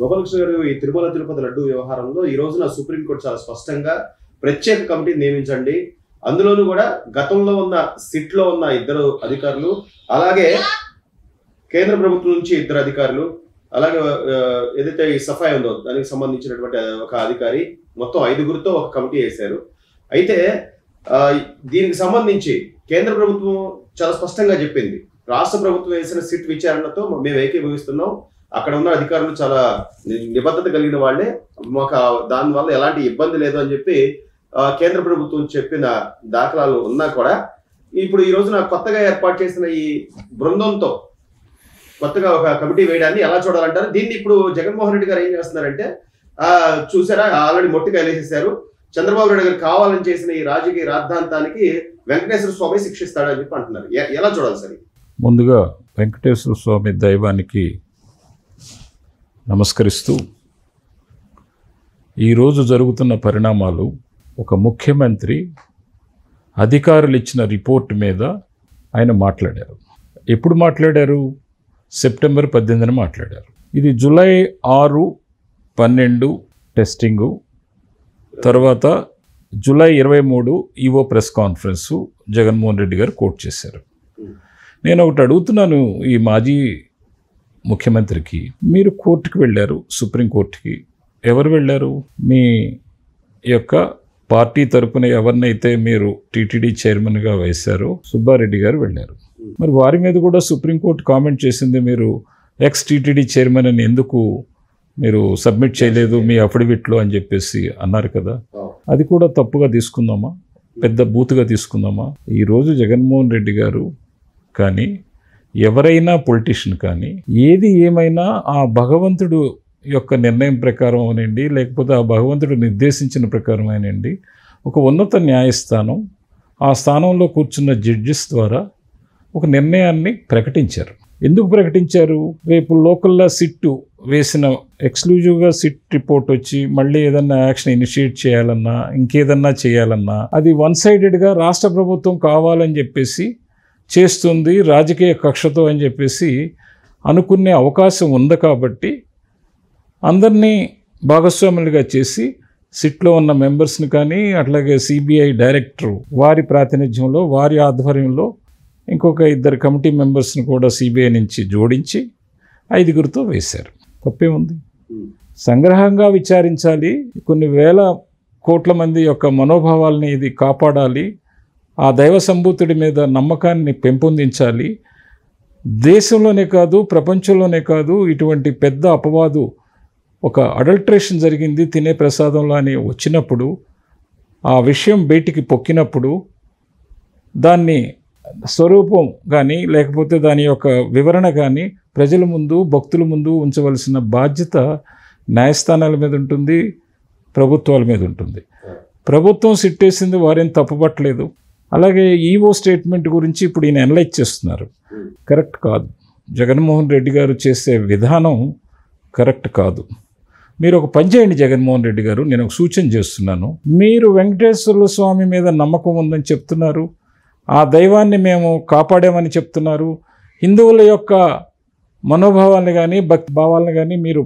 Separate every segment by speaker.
Speaker 1: గోపాలకృష్ణ గారు, ఈ తిరుమల తిరుపతి లడ్డు వ్యవహారంలో ఈ రోజున సుప్రీంకోర్టు చాలా స్పష్టంగా ప్రత్యేక కమిటీ నియమించండి, అందులోనూ కూడా గతంలో ఉన్న సిట్ లో ఉన్న 2 అధికారులు, అలాగే కేంద్ర ప్రభుత్వం నుంచి 2 అధికారులు, అలాగే ఏదైతే ఈ సఫాయి ఉందో దానికి సంబంధించినటువంటి ఒక అధికారి, మొత్తం 5గురితో ఒక కమిటీ వేశారు. అయితే దీనికి సంబంధించి కేంద్ర ప్రభుత్వం చాలా స్పష్టంగా చెప్పింది, రాష్ట్ర ప్రభుత్వం వేసిన సిట్ విచారణతో మేము ఏకీభవిస్తున్నాం, అక్కడ ఉన్న అధికారులు చాలా నిబద్ధత కలిగిన వాళ్ళే, మాకు దానివల్ల ఎలాంటి ఇబ్బంది లేదు అని చెప్పి కేంద్ర ప్రభుత్వం చెప్పిన దాఖలాలు ఉన్నా కూడా ఇప్పుడు ఈ రోజున కొత్తగా ఏర్పాటు చేసిన ఈ బృందంతో కొత్తగా ఒక కమిటీ వేయడాన్ని ఎలా చూడాలంటారు? దీన్ని ఇప్పుడు జగన్మోహన్ రెడ్డి గారు ఏం చేస్తున్నారంటే, చూసారా ఆల్రెడీ మొట్టికాయలు వేసేసారు, చంద్రబాబు నాయుడు గారు కావాలని చేసిన ఈ రాజకీయ రాద్ధాంతానికి వెంకటేశ్వర స్వామి శిక్షిస్తాడని చెప్పి అంటున్నారు. ఎలా చూడాలి సార్?
Speaker 2: ముందుగా వెంకటేశ్వర స్వామి దైవానికి నమస్కరిస్తూ, ఈరోజు జరుగుతున్న పరిణామాలు, ఒక ముఖ్యమంత్రి అధికారులు ఇచ్చిన రిపోర్ట్ మీద ఆయన మాట్లాడారు. ఎప్పుడు మాట్లాడారు? సెప్టెంబర్ 18న మాట్లాడారు. ఇది జూలై 6, 12 టెస్టింగు, తర్వాత July 23 EO press conference Jaganmohan Reddy గారు కోట్ చేశారు. నేను ఒకటి అడుగుతున్నాను ఈ మాజీ ముఖ్యమంత్రికి, మీరు కోర్టుకు వెళ్ళారు, సుప్రీంకోర్టుకి ఎవరు వెళ్ళారు? మీ యొక్క పార్టీ తరపున ఎవరినైతే మీరు టీటీడీ చైర్మన్గా వేశారో సుబ్బారెడ్డి గారు వెళ్ళారు. మరి వారి మీద కూడా సుప్రీంకోర్టు కామెంట్ చేసింది, మీరు ఎక్స్ టీటీడీ చైర్మన్ అని ఎందుకు మీరు సబ్మిట్ చేయలేదు మీ అఫిడవిట్లో అని చెప్పేసి అన్నారు కదా. అది కూడా తప్పుగా తీసుకుందామా, పెద్ద బూతుగా తీసుకుందామా? ఈరోజు జగన్మోహన్ రెడ్డి గారు కానీ ఎవరైనా పొలిటీషియన్ కానీ ఏది ఏమైనా ఆ భగవంతుడు యొక్క నిర్ణయం ప్రకారం అనండి, లేకపోతే ఆ భగవంతుడు నిర్దేశించిన ప్రకారం అనండి, ఒక ఉన్నత న్యాయస్థానం ఆ స్థానంలో కూర్చున్న జడ్జెస్ ద్వారా ఒక నిర్ణయాన్ని ప్రకటించారు. ఎందుకు ప్రకటించారు? రేపు లోకల్లో సిట్ వేసిన ఎక్స్క్లూజివ్గా సిట్ రిపోర్ట్ వచ్చి మళ్ళీ ఏదన్నా యాక్షన్ ఇనిషియేట్ చేయాలన్నా, ఇంకేదన్నా చేయాలన్నా అది వన్ సైడెడ్గా రాష్ట్ర ప్రభుత్వం కావాలని చెప్పేసి చేస్తుంది రాజకీయ కక్షతో అని చెప్పేసి అనుకునే అవకాశం ఉంది. కాబట్టి అందరినీ భాగస్వాములుగా చేసి సిట్లో ఉన్న మెంబర్స్ని కానీ, అట్లాగే సిబిఐ డైరెక్టర్ వారి ప్రాతినిధ్యంలో, వారి ఆధ్వర్యంలో ఇంకొక 2 కమిటీ మెంబర్స్ని కూడా సిబిఐ నుంచి జోడించి 5గురితో వేశారు. తప్పే ఉంది? సంగ్రహంగా విచారించాలి, కొన్ని వేల కోట్ల మంది యొక్క మనోభావాల్ని ఇది కాపాడాలి, ఆ దైవ సంభూతుడి మీద నమ్మకాన్ని పెంపొందించాలి. దేశంలోనే కాదు, ప్రపంచంలోనే కాదు, ఇటువంటి పెద్ద అపవాదు ఒక అడల్ట్రేషన్ జరిగింది తినే ప్రసాదంలో అని వచ్చినప్పుడు, ఆ విషయం బయటికి పొక్కినప్పుడు దాన్ని స్వరూపం కానీ లేకపోతే దాని యొక్క వివరణ కానీ ప్రజల ముందు, భక్తుల ముందు ఉంచవలసిన బాధ్యత న్యాయస్థానాల మీద ఉంటుంది, ప్రభుత్వాల మీద ఉంటుంది. ప్రభుత్వం సిట్టేసింది, వారేం తప్పుపట్టలేదు. అలాగే ఈవో స్టేట్మెంట్ గురించి ఇప్పుడు ఈయన అనలైజ్ చేస్తున్నారు. కరెక్ట్ కాదు. జగన్మోహన్ రెడ్డి గారు చేసే విధానం కరెక్ట్ కాదు. మీరు ఒక పని చేయండి జగన్మోహన్ రెడ్డి గారు, నేను ఒక సూచన చేస్తున్నాను. మీరు వెంకటేశ్వర స్వామి మీద నమ్మకం ఉందని చెప్తున్నారు, ఆ దైవాన్ని మేము కాపాడామని చెప్తున్నారు, హిందువుల యొక్క మనోభావాలను కానీ భక్తి భావాలను కానీ మీరు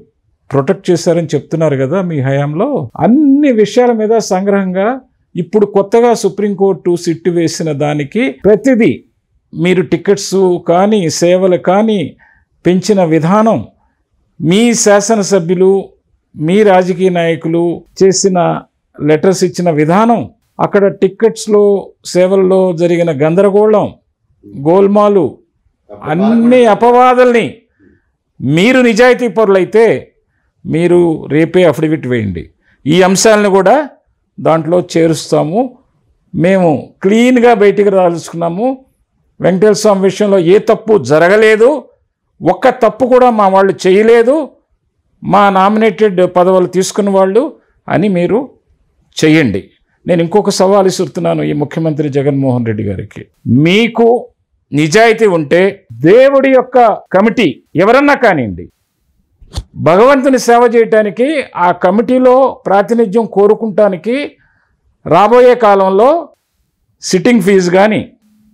Speaker 2: ప్రొటెక్ట్ చేశారని చెప్తున్నారు కదా మీ హయాంలో. అన్ని విషయాల మీద సంగ్రహంగా ఇప్పుడు కొత్తగా సుప్రీంకోర్టు సిట్టు వేసిన దానికి ప్రతిదీ మీరు టికెట్స్ కానీ సేవలు కానీ పెంచిన విధానం, మీ శాసనసభ్యులు మీ రాజకీయ నాయకులు చేసిన లెటర్స్ ఇచ్చిన విధానం, అక్కడ టికెట్స్లో సేవల్లో జరిగిన గందరగోళం, గోల్మాలు, అన్ని అపవాదుల్ని మీరు నిజాయితీ పరులైతే మీరు రేపే అఫిడవిట్ వేయండి. ఈ అంశాలను కూడా దాంట్లో చేరుస్తాము. మేము క్లీన్గా బయటికి రాల్చుకున్నాము. వెంకటేశ్వర స్వామి విషయంలో ఏ తప్పు జరగలేదు, ఒక్క తప్పు కూడా మా వాళ్ళు చేయలేదు, మా నామినేటెడ్ పదవులు తీసుకున్న వాళ్ళు అని మీరు చెయ్యండి. నేను ఇంకొక సవాల్ ఇస్తున్నాను ఈ ముఖ్యమంత్రి జగన్మోహన్ రెడ్డి గారికి. మీకు నిజాయితీ ఉంటే దేవుడి యొక్క కమిటీ ఎవరన్నా కానివ్వండి, భగవంతుని సేవ చేయటానికి ఆ కమిటీలో ప్రాతినిధ్యం కోరుకుంటానికి రాబోయే కాలంలో సిట్టింగ్ ఫీజు కానీ,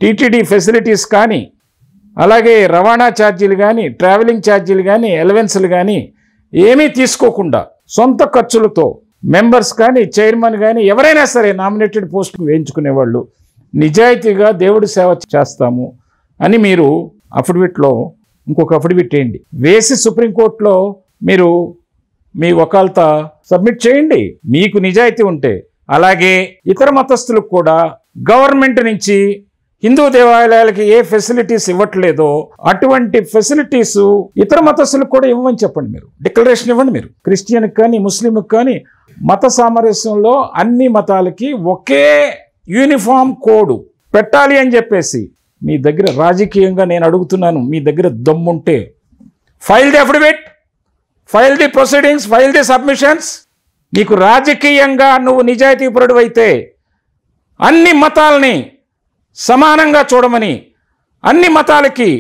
Speaker 2: టీటీడీ ఫెసిలిటీస్ కానీ, అలాగే రవాణా ఛార్జీలు కానీ, ట్రావెలింగ్ ఛార్జీలు కానీ, ఎలవెన్స్లు కానీ ఏమీ తీసుకోకుండా సొంత ఖర్చులతో మెంబర్స్ కానీ చైర్మన్ కానీ ఎవరైనా సరే నామినేటెడ్ పోస్టుకు వేయించుకునేవాళ్ళు నిజాయితీగా దేవుడి సేవ చేస్తాము అని మీరు అఫిడవిట్లో ఇంకొక అఫిడవిట్ వేయండి. వేసి సుప్రీంకోర్టులో మీరు మీ వకాల్తా సబ్మిట్ చేయండి మీకు నిజాయితీ ఉంటే. అలాగే ఇతర మతస్థులకు కూడా గవర్నమెంట్ నుంచి హిందూ దేవాలయాలకి ఏ ఫెసిలిటీస్ ఇవ్వట్లేదో అటువంటి ఫెసిలిటీస్ ఇతర మతస్థులకు కూడా ఇవ్వమని చెప్పండి. మీరు డిక్లరేషన్ ఇవ్వండి. మీరు క్రిస్టియన్కి కానీ ముస్లింకి కానీ మత సామరస్యంలో అన్ని మతాలకి ఒకే యూనిఫామ్ కోడ్ పెట్టాలి అని చెప్పేసి మీ దగ్గర రాజకీయంగా నేను అడుగుతున్నాను, మీ దగ్గర దమ్ముంటే file the affidavit, file the proceedings, file the submissions. నీకు రాజకీయంగా నువ్వు నిజాయితీపరుడు అయితే అన్ని మతాలని సమానంగా చూడమని, అన్ని మతాలకి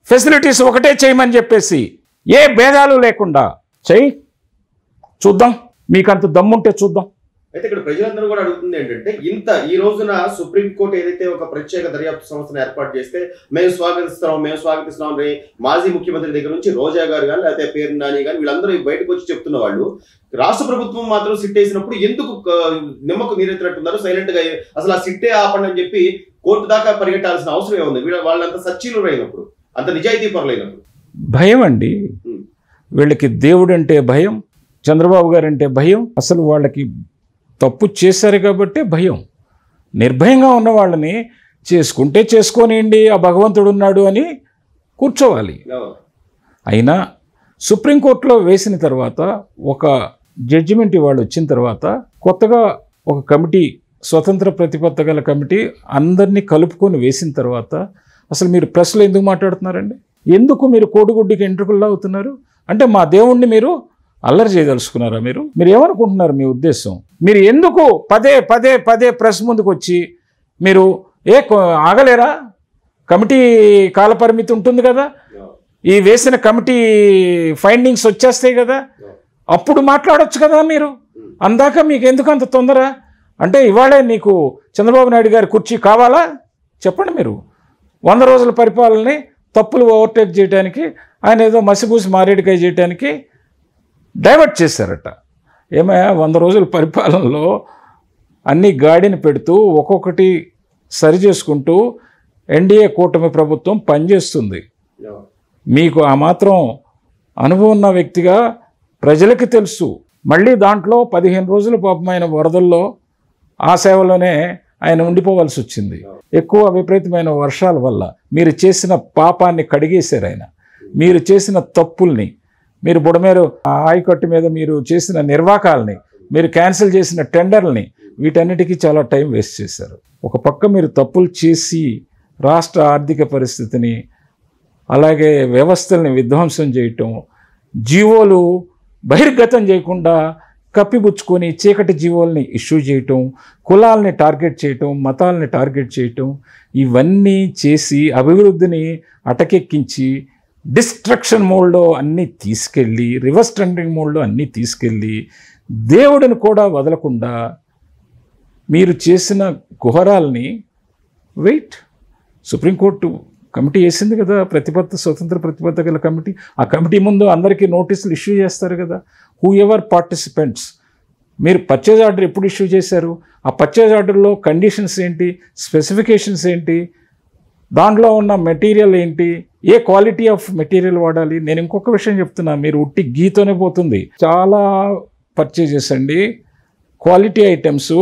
Speaker 2: ఫెసిలిటీస్ ఒకటే చేయమని చెప్పేసి ఏ భేదాలు లేకుండా చెయ్యి, చూద్దాం. మీకు అంత దమ్ముంటే చూద్దాం.
Speaker 1: అయితే ఇక్కడ ప్రజలందరూ కూడా అడుగుతుంది ఏంటంటే, ఈ రోజున సుప్రీంకోర్టు ఏదైతే ఒక ప్రత్యేక దర్యాప్తు సంస్థను ఏర్పాటు చేస్తే మేము స్వాగతిస్తున్నాం అని మాజీ ముఖ్యమంత్రి దగ్గర నుంచి రోజా గారు కానీ లేకపోతే పేరు నాని కానీ వీళ్ళందరూ బయటకు వచ్చి చెప్తున్న వాళ్ళు, రాష్ట్ర ప్రభుత్వం మాత్రం సిట్ వేసినప్పుడు ఎందుకు నిమ్మకు నీరెత్తినట్టున్నారు, సైలెంట్ గా అసలు ఆ సిట్టే ఆపండి అని చెప్పి కోర్టు దాకా పరిగెట్టాల్సిన అవసరం ఏముంది? వాళ్ళంత సచ్చీలు అయినప్పుడు, అంత నిజాయితీ పరులైనప్పుడు.
Speaker 2: భయం అండి వీళ్ళకి. దేవుడు అంటే భయం, చంద్రబాబు గారు అంటే భయం. అసలు వాళ్ళకి తప్పు చేశారు కాబట్టి భయం. నిర్భయంగా ఉన్న వాళ్ళని చేసుకుంటే చేసుకోనియండి, ఆ భగవంతుడు ఉన్నాడు అని కూర్చోవాలి. అయినా సుప్రీంకోర్టులో వేసిన తర్వాత ఒక జడ్జిమెంట్ ఇవాళ వచ్చిన తర్వాత కొత్తగా ఒక కమిటీ, స్వతంత్ర ప్రతిపత్తి గల కమిటీ అందరినీ కలుపుకొని వేసిన తర్వాత అసలు మీరు ప్రెస్లో ఎందుకు మాట్లాడుతున్నారండి? ఎందుకు మీరు కోడిగుడ్డికి ఎంట్రుకల్లో అవుతున్నారు? అంటే మా దేవుణ్ణి మీరు అల్లరి చేయదలుచుకున్నారా? మీరు ఏమనుకుంటున్నారు? మీ ఉద్దేశం మీరు ఎందుకు పదే ప్రెస్ ముందుకు వచ్చి మీరు ఆగలేరా? కమిటీ కాలపరిమితి ఉంటుంది కదా, ఈ వేసిన కమిటీ ఫైండింగ్స్ వచ్చేస్తాయి కదా, అప్పుడు మాట్లాడొచ్చు కదా మీరు. అందాక మీకు ఎందుకు అంత తొందర? అంటే ఇవాళే నీకు చంద్రబాబు నాయుడు గారి కుర్చీ కావాలా? చెప్పండి. మీరు 100 రోజుల పరిపాలనని తప్పులు ఓవర్టేక్ చేయడానికి, ఆయన ఏదో మసిపూసి మారేడుకాయ చేయడానికి డైవర్ట్ చేశారట. ఏమయ్యా 100 రోజుల పరిపాలనలో అన్ని గాడిని పెడుతూ ఒక్కొక్కటి సరి చేసుకుంటూ ఎన్డీఏ కూటమి ప్రభుత్వం పనిచేస్తుంది. మీకు ఆ మాత్రం అనుభవం ఉన్న వ్యక్తిగా ప్రజలకి తెలుసు. మళ్ళీ దాంట్లో 15 రోజుల పాపమైన వరదల్లో ఆ సేవలోనే ఆయన ఉండిపోవాల్సి వచ్చింది. ఎక్కువ విపరీతమైన వర్షాల వల్ల మీరు చేసిన పాపాన్ని కడిగేశారు ఆయన. మీరు చేసిన తప్పుల్ని, మీరు బుడమేరు ఆయకట్టు మీద మీరు చేసిన నిర్వాకాలని, మీరు క్యాన్సిల్ చేసిన టెండర్లని, వీటన్నిటికీ చాలా టైం వేస్ట్ చేశారు. ఒక పక్క మీరు తప్పులు చేసి రాష్ట్ర ఆర్థిక పరిస్థితిని, అలాగే వ్యవస్థల్ని విధ్వంసం చేయటం, జీవోలు బహిర్గతం చేయకుండా కప్పిపుచ్చుకొని చీకటి జీవోల్ని ఇష్యూ చేయటం, కులాలని టార్గెట్ చేయటం, మతాలని టార్గెట్ చేయటం, ఇవన్నీ చేసి అభివృద్ధిని అటకెక్కించి డిస్ట్రక్షన్ మోడ్లో అన్నీ తీసుకెళ్ళి, రివర్స్ ట్రెండింగ్ మోడ్లో అన్నీ తీసుకెళ్ళి, దేవుడిని కూడా వదలకుండా మీరు చేసిన కుహరాల్ని వెయిట్. సుప్రీంకోర్టు కమిటీ వేసింది కదా, స్వతంత్ర ప్రతిపత్తి గల కమిటీ. ఆ కమిటీ ముందు అందరికీ నోటీసులు ఇష్యూ చేస్తారు కదా. Who ever participants. మీరు పర్చేజ్ ఆర్డర్ ఎప్పుడు ఇష్యూ చేశారు? ఆ పర్చేజ్ ఆర్డర్లో కండిషన్స్ ఏంటి, స్పెసిఫికేషన్స్ ఏంటి, దాంట్లో ఉన్న మెటీరియల్ ఏంటి, ఏ క్వాలిటీ ఆఫ్ మెటీరియల్ వాడాలి? నేను ఇంకొక విషయం చెప్తున్నా, మీరు ఉట్టి గీతోనే పోతుంది. చాలా పర్చేజెస్ అండి, quality items,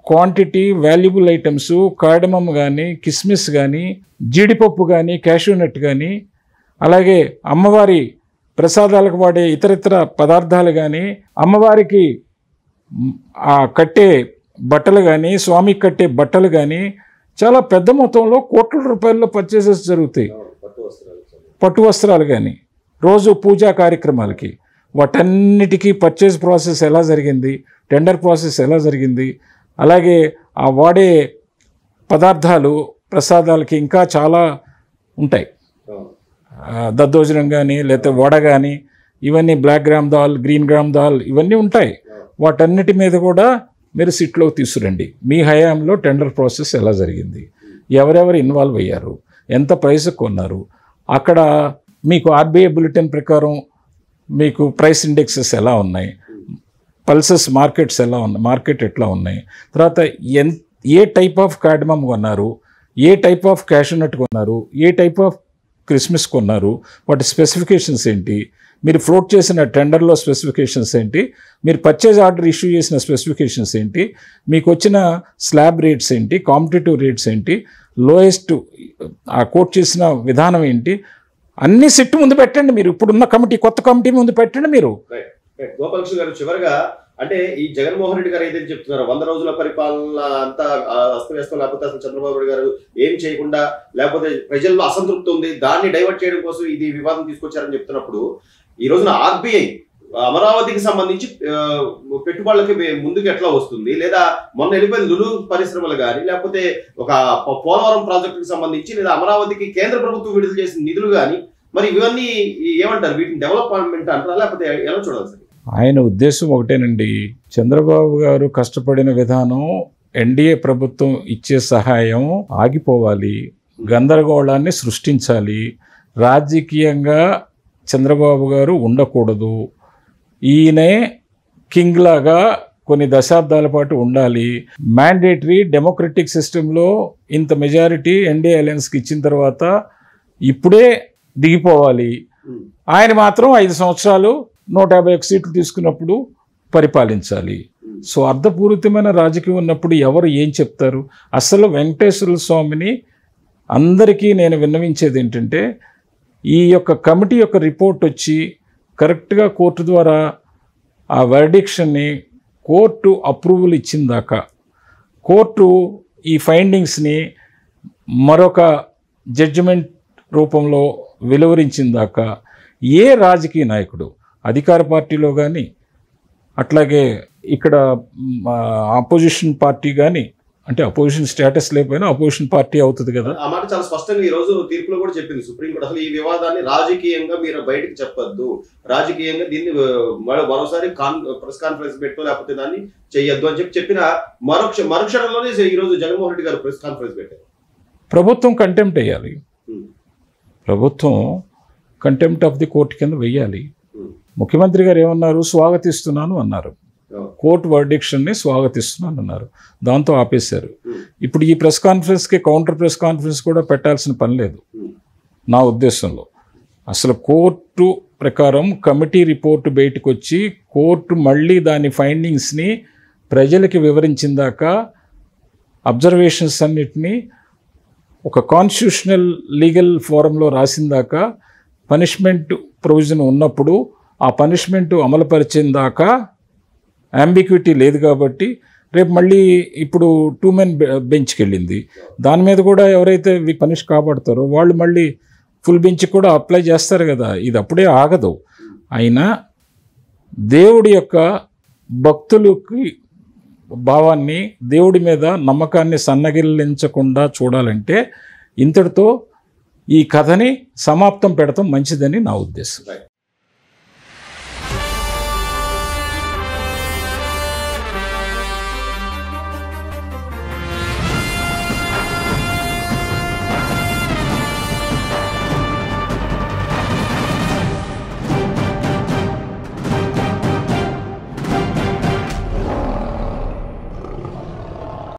Speaker 2: quantity, valuable items, cardamom కానీ, కిస్మిస్ కానీ, జీడిపప్పు కానీ, క్యాష్యూనట్ కానీ, అలాగే అమ్మవారి ప్రసాదాలకు వాడే ఇతరితర పదార్థాలు కానీ, అమ్మవారికి కట్టే బట్టలు కానీ, స్వామికి కట్టే బట్టలు కానీ, చాలా పెద్ద మొత్తంలో కోట్ల రూపాయల్లో పర్చేసెస్ జరుగుతాయి. పట్టు వస్త్రాలు కానీ, రోజు పూజా కార్యక్రమాలకి, వాటన్నిటికీ పర్చేజ్ ప్రాసెస్ ఎలా జరిగింది, టెండర్ ప్రాసెస్ ఎలా జరిగింది, అలాగే ఆ వాడే పదార్థాలు ప్రసాదాలకి ఇంకా చాలా ఉంటాయి. దద్దోజనం కానీ, లేకపోతే వడ కానీ, ఇవన్నీ black gram dal, green gram dal, ఇవన్నీ ఉంటాయి. వాటన్నిటి మీద కూడా మీరు సిట్లోకి తీసుకురండి. మీ హయాంలో టెండర్ ప్రాసెస్ ఎలా జరిగింది, ఎవరెవరు ఇన్వాల్వ్ అయ్యారు, ఎంత ప్రైస్ కొన్నారు, అక్కడ మీకు ఆర్బీఐ బులెటిన్ ప్రకారం మీకు ప్రైస్ ఇండెక్సెస్ ఎలా ఉన్నాయి, పల్సెస్ మార్కెట్స్ ఎలా ఉన్నాయి, మార్కెట్ ఎట్లా ఉన్నాయి, తర్వాత ఏ టైప్ ఆఫ్ కార్డమమ్ కొన్నారు, ఏ టైప్ ఆఫ్ క్యాషనట్ కొన్నారు, ఏ టైప్ ఆఫ్ క్రిస్మస్ కొన్నారు, వాటి స్పెసిఫికేషన్స్ ఏంటి, మీరు ఫ్లోట్ చేసిన టెండర్లో స్పెసిఫికేషన్స్ ఏంటి, మీరు పర్చేజ్ ఆర్డర్ ఇష్యూ చేసిన స్పెసిఫికేషన్స్ ఏంటి, మీకు వచ్చిన స్లాబ్ రేట్స్ ఏంటి, కాంపిటేటివ్ రేట్స్ ఏంటి, లోయెస్ట్ ఆ కోట్ చేసిన విధానం ఏంటి, అన్ని సిట్ ముందు పెట్టండి. మీరు ఇప్పుడున్న కమిటీ, కొత్త కమిటీ ముందు పెట్టండి. మీరు
Speaker 1: గోపాలకృష్ణ గారు, చివరిగా అంటే ఈ జగన్మోహన్ రెడ్డి గారు ఏదైతే చెప్తున్నారు 100 రోజుల పరిపాలన అంతా అస్తవ్యస్తం, లేకపోతే అసలు చంద్రబాబు నాయుడు గారు ఏం చేయకుండా, లేకపోతే ప్రజల్లో అసంతృప్తి ఉంది, దాన్ని డైవర్ట్ చేయడం కోసం ఇది వివాదం తీసుకొచ్చారని చెప్తున్నప్పుడు, ఈ రోజున ఆర్బీఐ అమరావతికి సంబంధించి పెట్టుబడులకి ముందుకు ఎట్లా వస్తుంది, లేదా మొన్న వెళ్ళిపోయిన లులు పరిశ్రమలు కానీ, లేకపోతే ఒక పోలవరం ప్రాజెక్టుకి సంబంధించి, లేదా అమరావతికి కేంద్ర ప్రభుత్వం విడుదల చేసిన నిధులు కానీ, మరి ఇవన్నీ ఏమంటారు, వీటిని డెవలప్మెంట్ అంటారా లేకపోతే ఎలా చూడాలి సార్?
Speaker 2: ఆయన ఉద్దేశం ఒకటేనండి, చంద్రబాబు గారు కష్టపడిన విధానం, ఎన్డీఏ ప్రభుత్వం ఇచ్చే సహాయం ఆగిపోవాలి, గందరగోళాన్ని సృష్టించాలి, రాజకీయంగా చంద్రబాబు గారు ఉండకూడదు, ఈయనే కింగ్ లాగా కొన్ని దశాబ్దాల పాటు ఉండాలి, మ్యాండేటరీ డెమోక్రటిక్ సిస్టంలో ఇంత మెజారిటీ ఎన్డీఏ అలయన్స్కి ఇచ్చిన తర్వాత ఇప్పుడే దిగిపోవాలి, ఆయన మాత్రం 5 సంవత్సరాలు 151 సీట్లు తీసుకున్నప్పుడు పరిపాలించాలి. సో అర్థపూరితమైన రాజకీయం ఉన్నప్పుడు ఎవరు ఏం చెప్తారు? అసలు వెంకటేశ్వర స్వామిని అందరికీ నేను విన్నవించేది ఏంటంటే, ఈ యొక్క కమిటీ యొక్క రిపోర్ట్ వచ్చి కరెక్ట్గా కోర్టు ద్వారా ఆ వర్డిక్షన్ని కోర్టు అప్రూవల్ ఇచ్చిన దాకా, కోర్టు ఈ ఫైండింగ్స్ని మరొక జడ్జిమెంట్ రూపంలో వెలువరించిన దాకా ఏ రాజకీయ నాయకుడు, అధికార పార్టీలో కానీ, అట్లాగే ఇక్కడ ఆపోజిషన్ పార్టీ కానీ, అంటే అపోజిషన్ స్టేటస్ లేకపోయినా అపోజిషన్ పార్టీ అవుతుంది కదా.
Speaker 1: ఆ మాట చాలా స్పష్టంగా ఈ రోజు తీర్పులో కూడా చెప్పింది సుప్రీంకోర్టు. అసలు ఈ వివాదాన్ని రాజకీయంగా మీరు బయటకు చెప్పొద్దు, రాజకీయంగా దీన్ని మరోసారి ప్రెస్ కాన్ఫరెన్స్ పెట్టు, లేకపోతే దాన్ని చెయ్యొద్దు అని చెప్పిన మరుక్షణంలోనే ఈ రోజు జగన్మోహన్ రెడ్డి గారు ప్రెస్ కాన్ఫరెన్స్ పెట్టారు.
Speaker 2: ప్రభుత్వం కంటెంప్ట్ వేయాలి, ప్రభుత్వం కంటెంప్ట్ ఆఫ్ ది కోర్టు కింద వెయ్యాలి. ముఖ్యమంత్రి గారు ఏమన్నారు? స్వాగతిస్తున్నాను అన్నారు, కోర్టు వర్డిక్షన్ని స్వాగతిస్తున్నాను అన్నారు, దాంతో ఆపేశారు. ఇప్పుడు ఈ ప్రెస్ కాన్ఫరెన్స్కి కౌంటర్ ప్రెస్ కాన్ఫరెన్స్ కూడా పెట్టాల్సిన పని లేదు నా ఉద్దేశంలో. అసలు కోర్టు ప్రకారం కమిటీ రిపోర్టు బయటకు వచ్చి కోర్టు మళ్ళీ దాని ఫైండింగ్స్ని ప్రజలకి వివరించిన దాకా, అబ్జర్వేషన్స్ అన్నిటినీ ఒక కాన్స్టిట్యూషనల్ లీగల్ ఫోరంలో రాసిన దాకా, పనిష్మెంట్ ప్రొవిజన్ ఉన్నప్పుడు ఆ పనిష్మెంట్ అమలుపరిచిన దాకా అంబిక్విటీ లేదు. కాబట్టి రేపు మళ్ళీ ఇప్పుడు 2 men బెంచ్కి వెళ్ళింది, దాని మీద కూడా ఎవరైతే పనిష్ కాబడతారో వాళ్ళు మళ్ళీ ఫుల్ బెంచ్ కూడా అప్లై చేస్తారు కదా. ఇది అప్పుడే ఆగదు. అయినా దేవుడి యొక్క భక్తులకి భావాన్ని, దేవుడి మీద నమ్మకాన్ని సన్నగిల్లించకుండా చూడాలంటే ఇంతటితో ఈ కథని సమాప్తం పెడతాం మంచిదని నా ఉద్దేశం.